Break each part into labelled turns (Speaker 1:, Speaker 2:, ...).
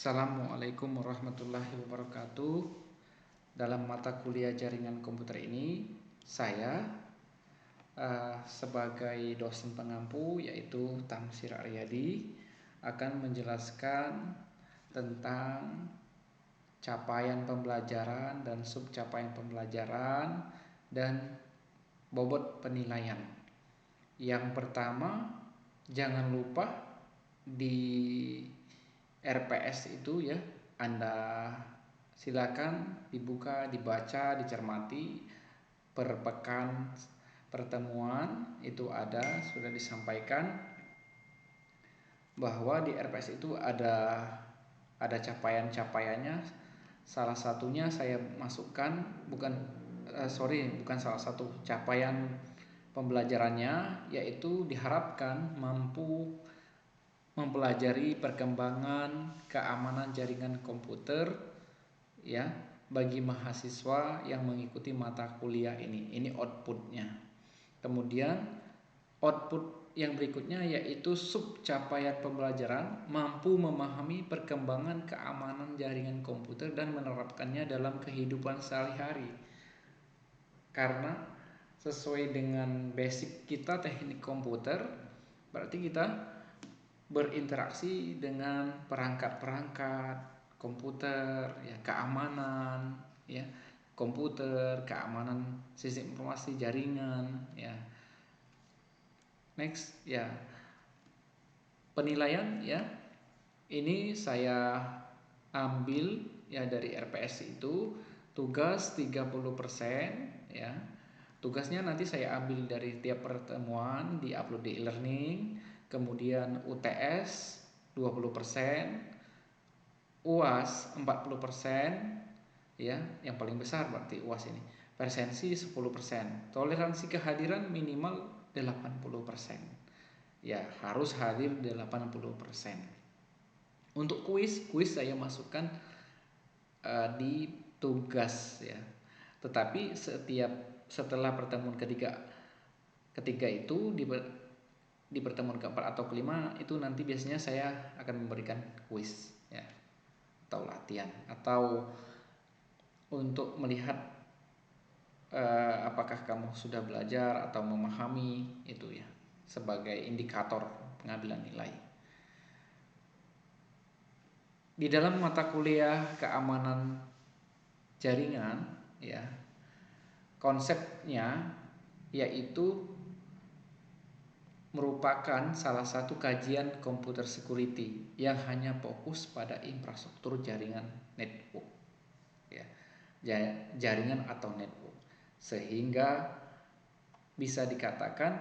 Speaker 1: Assalamualaikum warahmatullahi wabarakatuh. Dalam mata kuliah jaringan komputer ini, saya sebagai dosen pengampu yaitu Tamsir Aryadi akan menjelaskan tentang capaian pembelajaran dan subcapaian pembelajaran dan bobot penilaian. Yang pertama, jangan lupa di RPS itu ya, Anda silakan dibuka, dibaca, dicermati per pekan pertemuan itu sudah disampaikan bahwa di RPS itu ada capaian-capaiannya. Salah satunya saya masukkan bukan salah satu capaian pembelajarannya, yaitu diharapkan mampu mempelajari perkembangan keamanan jaringan komputer ya bagi mahasiswa yang mengikuti mata kuliah ini. Ini outputnya. Kemudian output yang berikutnya yaitu subcapaian pembelajaran mampu memahami perkembangan keamanan jaringan komputer dan menerapkannya dalam kehidupan sehari-hari. Karena sesuai dengan basic kita teknik komputer, berarti kita berinteraksi dengan perangkat-perangkat komputer ya, keamanan ya komputer, keamanan sistem informasi jaringan ya. Next ya, penilaian ya, ini saya ambil ya dari RPS itu tugas 30% ya. Tugasnya nanti saya ambil dari tiap pertemuan, di-upload di e-learning. Kemudian UTS 20%, UAS 40%, ya, yang paling besar berarti UAS ini. Presensi 10%. Toleransi kehadiran minimal 80%. Ya, harus hadir 80%. Untuk kuis saya masukkan di tugas ya. Tetapi setelah pertemuan ketiga itu di pertemuan keempat atau kelima itu nanti biasanya saya akan memberikan kuis ya, atau latihan, atau untuk melihat apakah kamu sudah belajar atau memahami itu ya, sebagai indikator pengambilan nilai. Di dalam mata kuliah keamanan jaringan ya, konsepnya yaitu merupakan salah satu kajian computer security yang hanya fokus pada infrastruktur jaringan network ya, jaringan atau network, sehingga bisa dikatakan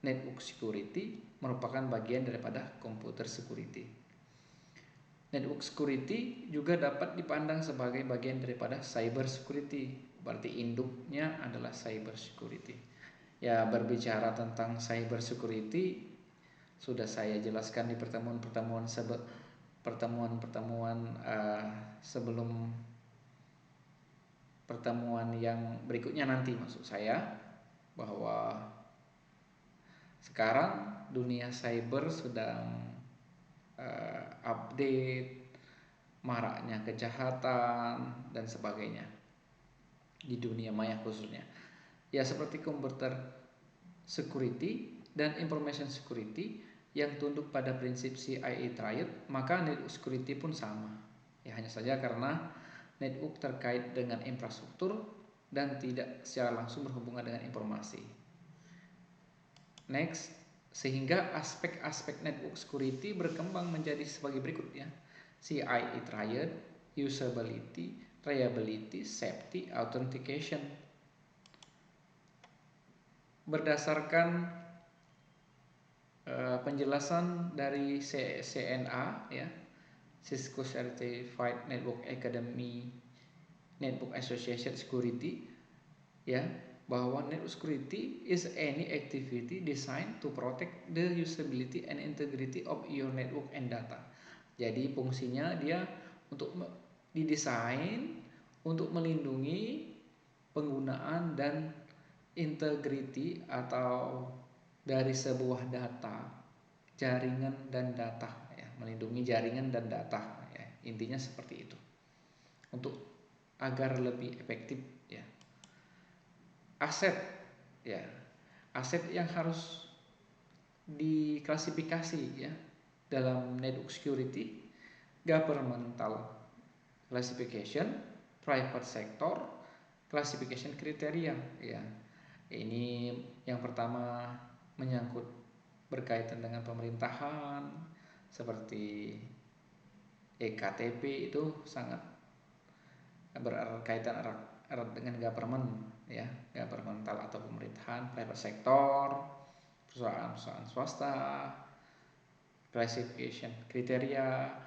Speaker 1: network security merupakan bagian daripada computer security. Network security juga dapat dipandang sebagai bagian daripada cyber security, berarti induknya adalah cyber security. Ya, berbicara tentang cyber security sudah saya jelaskan di pertemuan sebelum pertemuan yang berikutnya nanti, maksud saya bahwa sekarang dunia cyber sedang update, maraknya kejahatan dan sebagainya di dunia maya khususnya. Ya, seperti computer security dan information security yang tunduk pada prinsip CIA Triad, maka network security pun sama. Ya, hanya saja karena network terkait dengan infrastruktur dan tidak secara langsung berhubungan dengan informasi. Next, sehingga aspek-aspek network security berkembang menjadi sebagai berikut ya. CIA Triad, usability, reliability, safety, authentication. Berdasarkan penjelasan dari CCNA ya, Cisco Certified Network Academy Network Association Security ya, bahwa network security is any activity designed to protect the usability and integrity of your network and data. Jadi fungsinya dia untuk didesain untuk melindungi penggunaan dan integrity atau dari sebuah data, jaringan dan data ya, melindungi jaringan dan data ya. Intinya seperti itu. Untuk agar lebih efektif ya. Aset ya. Aset yang harus diklasifikasi ya dalam network security, governmental classification, private sector classification kriteria ya. Ini yang pertama menyangkut berkaitan dengan pemerintahan seperti EKTP, itu sangat berkaitan erat dengan government ya, governmental atau pemerintahan, private sector perusahaan swasta, classification kriteria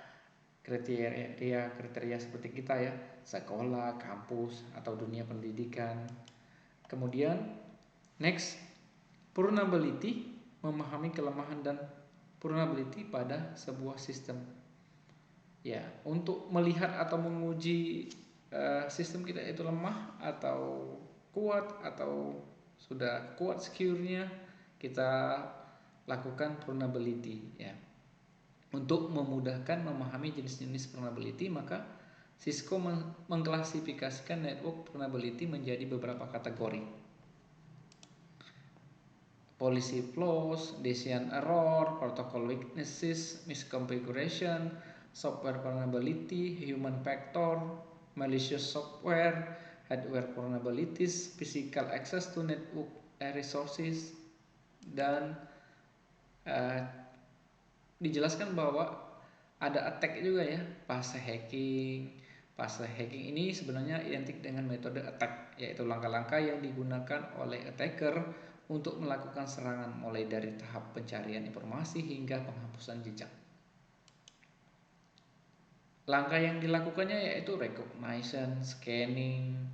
Speaker 1: seperti kita ya, sekolah, kampus atau dunia pendidikan. Kemudian next, vulnerability, memahami kelemahan dan vulnerability pada sebuah sistem. Ya, untuk melihat atau menguji sistem kita itu lemah atau kuat atau sudah kuat secure-nya, kita lakukan vulnerability ya. Untuk memudahkan memahami jenis-jenis vulnerability, maka Cisco mengklasifikasikan network vulnerability menjadi beberapa kategori. Policy flaws, decision error, protocol weaknesses, misconfiguration, software vulnerability, human factor, malicious software, hardware vulnerabilities, physical access to network resources, dan dijelaskan bahwa ada attack juga ya, fase hacking. Fase hacking ini sebenarnya identik dengan metode attack, yaitu langkah-langkah yang digunakan oleh attacker untuk melakukan serangan mulai dari tahap pencarian informasi hingga penghapusan jejak. Langkah yang dilakukannya yaitu recognition, scanning,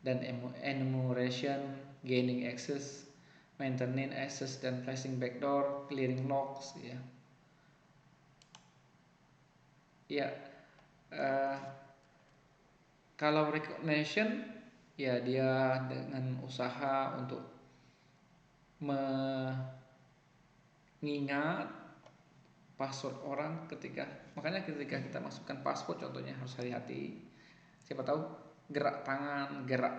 Speaker 1: dan enumeration, gaining access, maintaining access, dan flashing backdoor, clearing logs ya. Ya, kalau recognition ya dia dengan usaha untuk mengingat password orang makanya ketika kita masukkan password contohnya harus hati-hati. Siapa tahu gerak tangan, gerak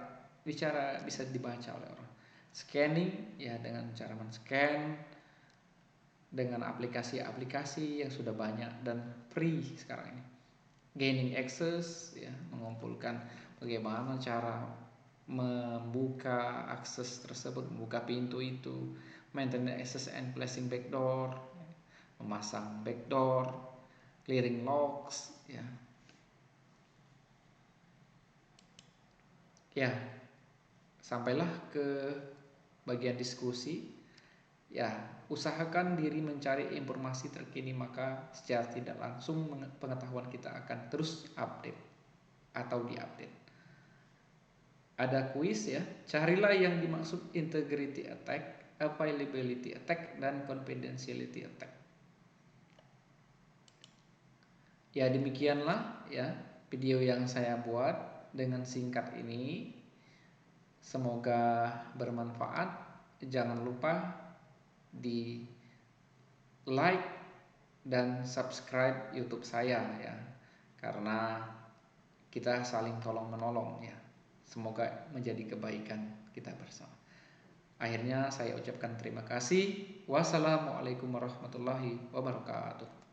Speaker 1: bicara bisa dibaca oleh orang. Scanning ya dengan cara men-scan dengan aplikasi-aplikasi yang sudah banyak dan free sekarang ini. Gaining access ya, mengumpulkan bagaimana cara membuka akses tersebut, membuka pintu itu, maintain access and flashing backdoor, memasang backdoor, clearing logs ya. Ya, sampailah ke bagian diskusi. Ya, usahakan diri mencari informasi terkini, maka secara tidak langsung pengetahuan kita akan terus update atau diupdate. Ada kuis ya, carilah yang dimaksud integrity attack, availability attack, dan confidentiality attack. Ya, demikianlah ya video yang saya buat dengan singkat ini. Semoga bermanfaat. Jangan lupa di like dan subscribe YouTube saya ya, karena kita saling tolong menolong ya. Semoga menjadi kebaikan kita bersama. Akhirnya saya ucapkan terima kasih. Wassalamualaikum warahmatullahi wabarakatuh.